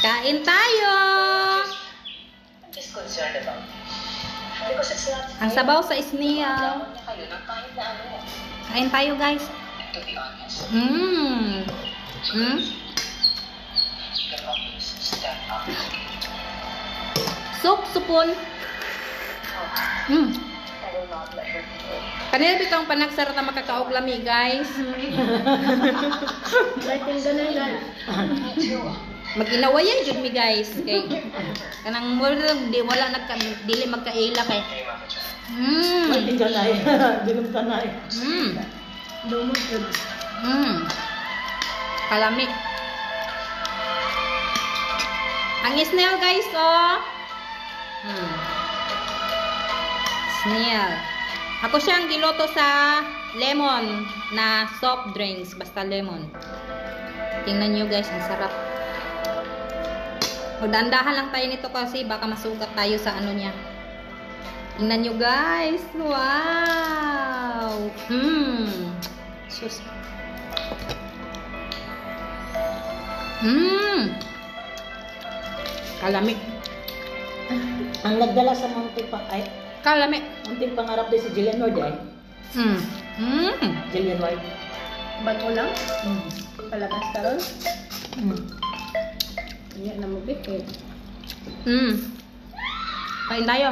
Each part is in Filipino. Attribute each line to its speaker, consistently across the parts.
Speaker 1: Kain tayo!
Speaker 2: I'm just concerned about it. Because it's not
Speaker 1: Ang sabaw sa snail.
Speaker 2: Kailangan niya kayo ng kahit na ano.
Speaker 1: Kain tayo, guys.
Speaker 2: To be honest,
Speaker 1: Mmm. Mm.
Speaker 2: you can always step up.
Speaker 1: Soup, supon. Mm.
Speaker 2: I will not let her go.
Speaker 1: Kanina bitong panagsara na makakaog lami, guys.
Speaker 3: Lighting ka na yan.
Speaker 2: Me too.
Speaker 1: Mag-inawayan jud mi, guys. Kay kanang wala dili magkaila kay. Mm.
Speaker 3: Lighting ka na yan. Bilong ka na yan.
Speaker 1: Mm.
Speaker 3: Lumot yun.
Speaker 1: Mm. Kalami. Ang snail, guys, oh. Mm. Snail. Ako siyang giloto sa lemon na soft drinks. Basta lemon. Tingnan nyo, guys. Ang sarap. Magdandahan lang tayo nito kasi baka masugat tayo sa ano niya. Tingnan nyo, guys. Wow! Mmm. Sus. Mmm. Kalami.
Speaker 3: Ang nagdala sa munting
Speaker 1: Kalami.
Speaker 3: munting pangarap din si Jillian Ward ay.
Speaker 1: Mmm. Mmm.
Speaker 3: Jillian Ward.
Speaker 4: Bago lang? Palabas ka ron? Hindi na mo bit
Speaker 1: Mmm. Kain tayo.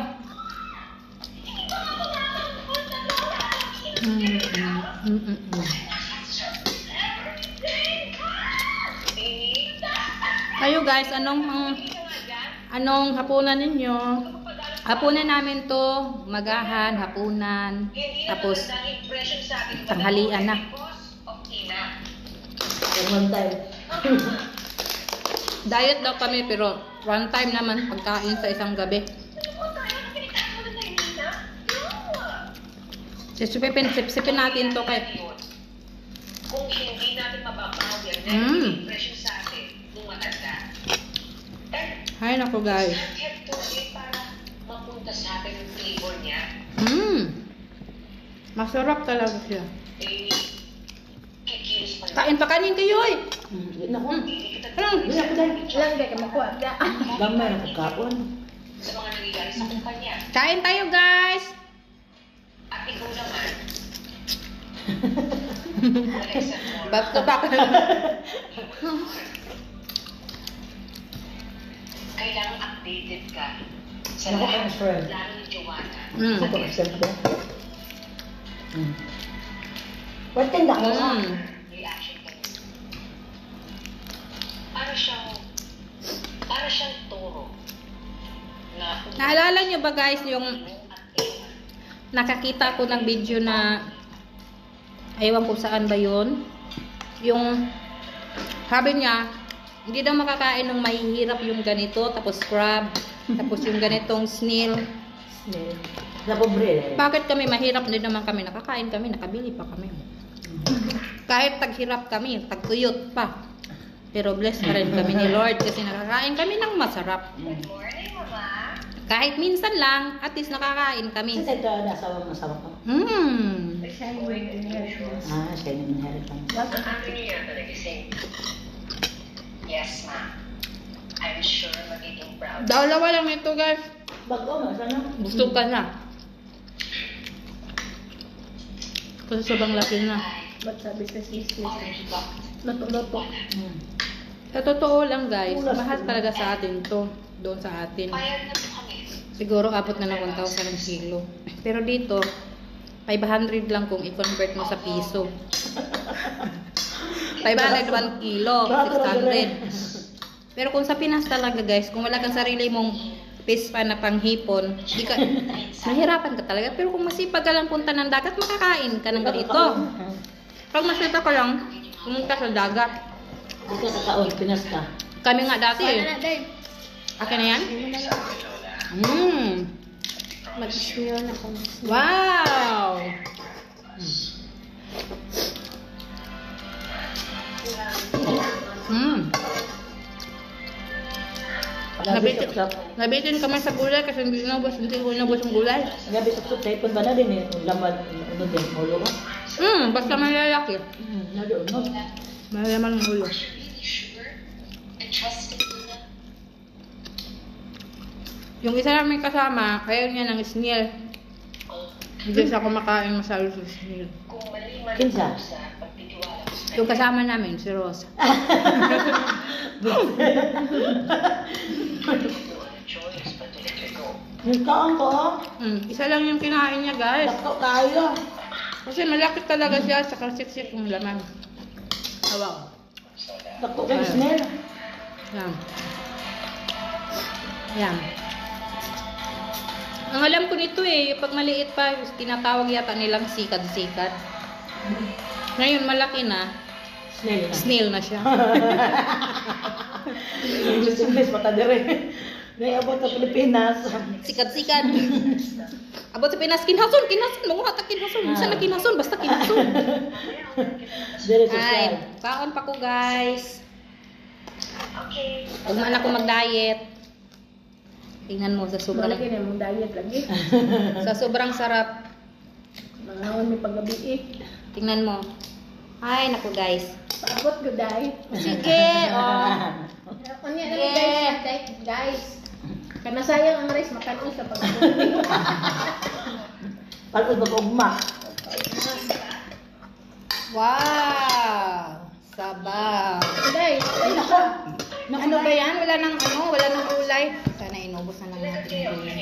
Speaker 1: Mm, mm, mm, mm, mm. Kayo, guys, anong hapunan ninyo? Hapunan namin to, magahan, hapunan, tapos tanghalian na.
Speaker 3: One time.
Speaker 1: Diet daw kami pero one time naman pagkain sa isang gabi. Sipsipin natin to kay.
Speaker 2: Kung hindi natin mababawi ang
Speaker 1: Mm.
Speaker 2: negative impression sa atin nung matanda,
Speaker 1: Hay nako, guys.
Speaker 2: have to wait para mapunta sa atin yung flavor niya.
Speaker 1: Mmm. Masarap talaga siya.
Speaker 2: Eh, kikilos pa
Speaker 1: Kain pa kanin kayo eh.
Speaker 3: Hindi na ko.
Speaker 1: Anong?
Speaker 3: Hindi ako dahil.
Speaker 4: Ilang di ka makuha ka.
Speaker 3: Gamay na kakaon.
Speaker 2: sa mga nangyayari sa kumpanya.
Speaker 1: Kain tayo, guys.
Speaker 2: At ikaw naman, Alexa Moore,
Speaker 1: Back to back.
Speaker 2: kailangan updated ka sa
Speaker 3: Ako
Speaker 2: lahat
Speaker 3: ang friend.
Speaker 2: ng plano ni Joanna.
Speaker 1: Mm.
Speaker 3: Ako ang siyempre. What tinda ko?
Speaker 1: Mm.
Speaker 2: Reaction ka niya. Para siyang toro na
Speaker 1: Naalala nyo ba, guys, yung
Speaker 2: at iwan.
Speaker 1: nakakita ko ng video na ewan ko saan ba yun, yung sabi niya hindi daw makakain ng mahihirap yung ganito, tapos crab, tapos yung ganitong snail.
Speaker 3: Na pobre eh.
Speaker 1: Bakit kami mahirap? Hindi naman kami nakakain, kami nakabili pa kami. Kahit taghirap kami, tagtuyot pa, pero blessed pa rin kami ni Lord kasi nakakain kami ng masarap.
Speaker 2: Good morning, Mama.
Speaker 1: Kahit minsan lang, at least nakakain kami.
Speaker 3: Kasi ito nasawa ko.
Speaker 1: Mmm.
Speaker 4: Siya yung inheritance.
Speaker 3: Ah, siya yung inheritance.
Speaker 2: Ang ano niya talaga saying, yes, Ma. I'm sure magiging proud.
Speaker 1: Dalawa lang ito, guys.
Speaker 3: Bago mo, sana?
Speaker 1: Gusto ka na. Kasi sobrang laki na.
Speaker 4: Ba't sabi sa sislis?
Speaker 2: Already got
Speaker 4: Luto-luto.
Speaker 1: Sa totoo lang, guys, mahal talaga sa atin to. Doon sa atin.
Speaker 2: Payag na po kami.
Speaker 1: Siguro abot na ng 1,000 ang kilo. Pero dito, 500 lang kung i-convert mo sa piso. 500 1 kilo, 600. Pero kung sa Pinas talaga, guys, kung wala kang sarili mong pispa na panghipon, mahirapan ka talaga. Pero kung masipag ka lang punta ng dagat, makakain ka ng ganito. Pag masipag ka lang, pumunta sa dagat.
Speaker 3: Dito sa taon, Pinas ka.
Speaker 1: Kami nga dati
Speaker 4: Sana
Speaker 1: eh.
Speaker 4: na, Day.
Speaker 1: Akin na yan? Mmm.
Speaker 4: Mag-snail na ako.
Speaker 1: Wow! Mmm.
Speaker 3: Gabi suksok.
Speaker 1: Nabitin kami sa gulay kasi hindi ko inubos yung gulay.
Speaker 3: Gabi suksok, tayo ba na din eh. Laman, ano din, ulo ko.
Speaker 1: Basta malalaki.
Speaker 3: Nadoon, no?
Speaker 1: Malalaman ng ulo.
Speaker 2: Really sure and trusted Luna.
Speaker 1: Yung isa namin kasama, ayaw niya ng snail. Hindi siya kumakain masyado sa snail.
Speaker 2: Kung mali man
Speaker 3: Kinsa?
Speaker 2: ako sa pagtitiwala ko sa
Speaker 1: Yung kasama namin, si Rosa.
Speaker 2: no other choice but to let her go.
Speaker 3: Nagkaan ko.
Speaker 1: Isa lang yung kinain niya, guys.
Speaker 3: Dako tayo.
Speaker 1: Kasi malaki talaga siya, saka siksik yung laman. Awaw.
Speaker 3: Dako kay snail.
Speaker 1: Yan. Yan. Ang alam ko nito eh, pag maliit pa, tinatawag yata nilang sikad-sikad. Ngayon, malaki na,
Speaker 3: Snail na.
Speaker 1: snail na siya.
Speaker 3: English mata dire. Ngay abot sa Pilipinas.
Speaker 1: Sikad-sikad. Abot sa Pinas, kinhason, mga ta kinhason. Minsan na kinhason, basta kinhason.
Speaker 3: Dire
Speaker 1: Ay,
Speaker 3: social.
Speaker 1: kaon pa ko guys.
Speaker 2: Okay.
Speaker 1: Huwag man ako mag-diet. Tingnan mo sa sobrang,
Speaker 4: Malaki na mong diet lagi.
Speaker 1: sa sobrang sarap.
Speaker 4: Mangaon may paggabi eh.
Speaker 1: Tingnan mo. Ay, naku guys.
Speaker 4: Paabot ko diet.
Speaker 1: Sige, oh.
Speaker 4: Kanya na
Speaker 1: Yeah.
Speaker 4: guys, diet guys. Kana sayang ang rice makanon sa paggabi.
Speaker 3: Pagod ba ugma?
Speaker 1: Wow! Sabaw.
Speaker 4: Guys, ay nako.
Speaker 1: Ano ba yan? Wala nang ulay. Sana inubos na lang natin yung gulay.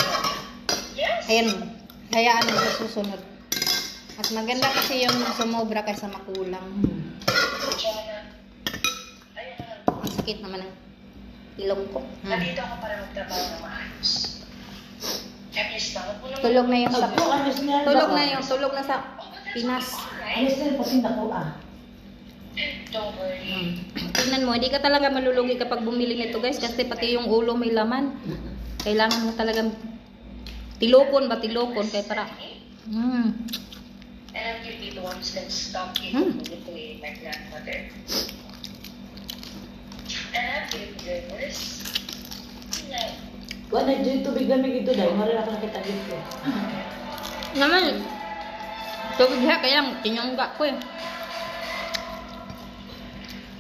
Speaker 2: Yes.
Speaker 1: Ayan, hayaan mo sa susunod. Mas maganda kasi yung sumobra kaysa makulang.
Speaker 2: Jonah. Ayun na lang.
Speaker 1: Ang sakit naman ng ilong ko.
Speaker 2: Nandito ako para magtrabaho ng maayos. At least na, wag mo naman.
Speaker 1: Tulog na yung sa...
Speaker 3: Dako ano snail.
Speaker 1: Tulog na sa Pinas.
Speaker 3: Ano snail pati dako ah.
Speaker 2: Don't worry.
Speaker 1: Tingnan mo, hindi ka talaga malulugi kapag bumili nito guys kasi pati yung ulo may laman. Kailangan mo talagang tilokon kaya para.
Speaker 2: And I'm really the ones that stop eating manipulating my grandmother. And I'm feeling nervous. Like,
Speaker 3: Kuan na dito tubig lamig ito dai. Mara ako nakita dito.
Speaker 1: Naman, tubig diha kaya tinyongga ko eh.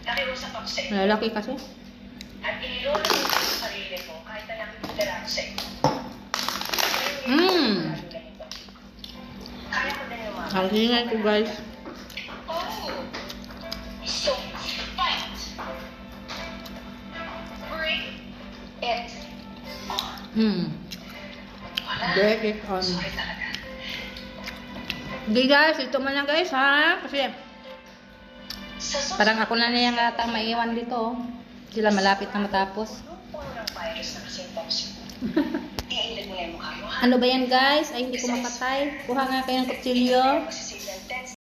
Speaker 2: nakiusap ako sa'yo.
Speaker 1: Malalaki kasi.
Speaker 2: At inilolo mo sa sarili mo kahit na nakikita ako sa'yo. Kaya ko din yung mga.
Speaker 1: Ang ingay ko guys.
Speaker 2: Oh! So, fight! Bring it on. Wala.
Speaker 1: Break it on.
Speaker 2: Sorry talaga.
Speaker 1: Hindi guys, ito man lang guys ha. Kasi
Speaker 2: Sa susunod,
Speaker 1: parang ako na niyang ata maiwan dito. Sila malapit na matapos.
Speaker 2: puno ng virus na kasing toxic. Iindag mo na yung mukha mo, ha?
Speaker 1: Ano ba yan guys? Ay hindi ko mapatay. Kuha nga kayo ng kutsilyo.
Speaker 2: Magsisig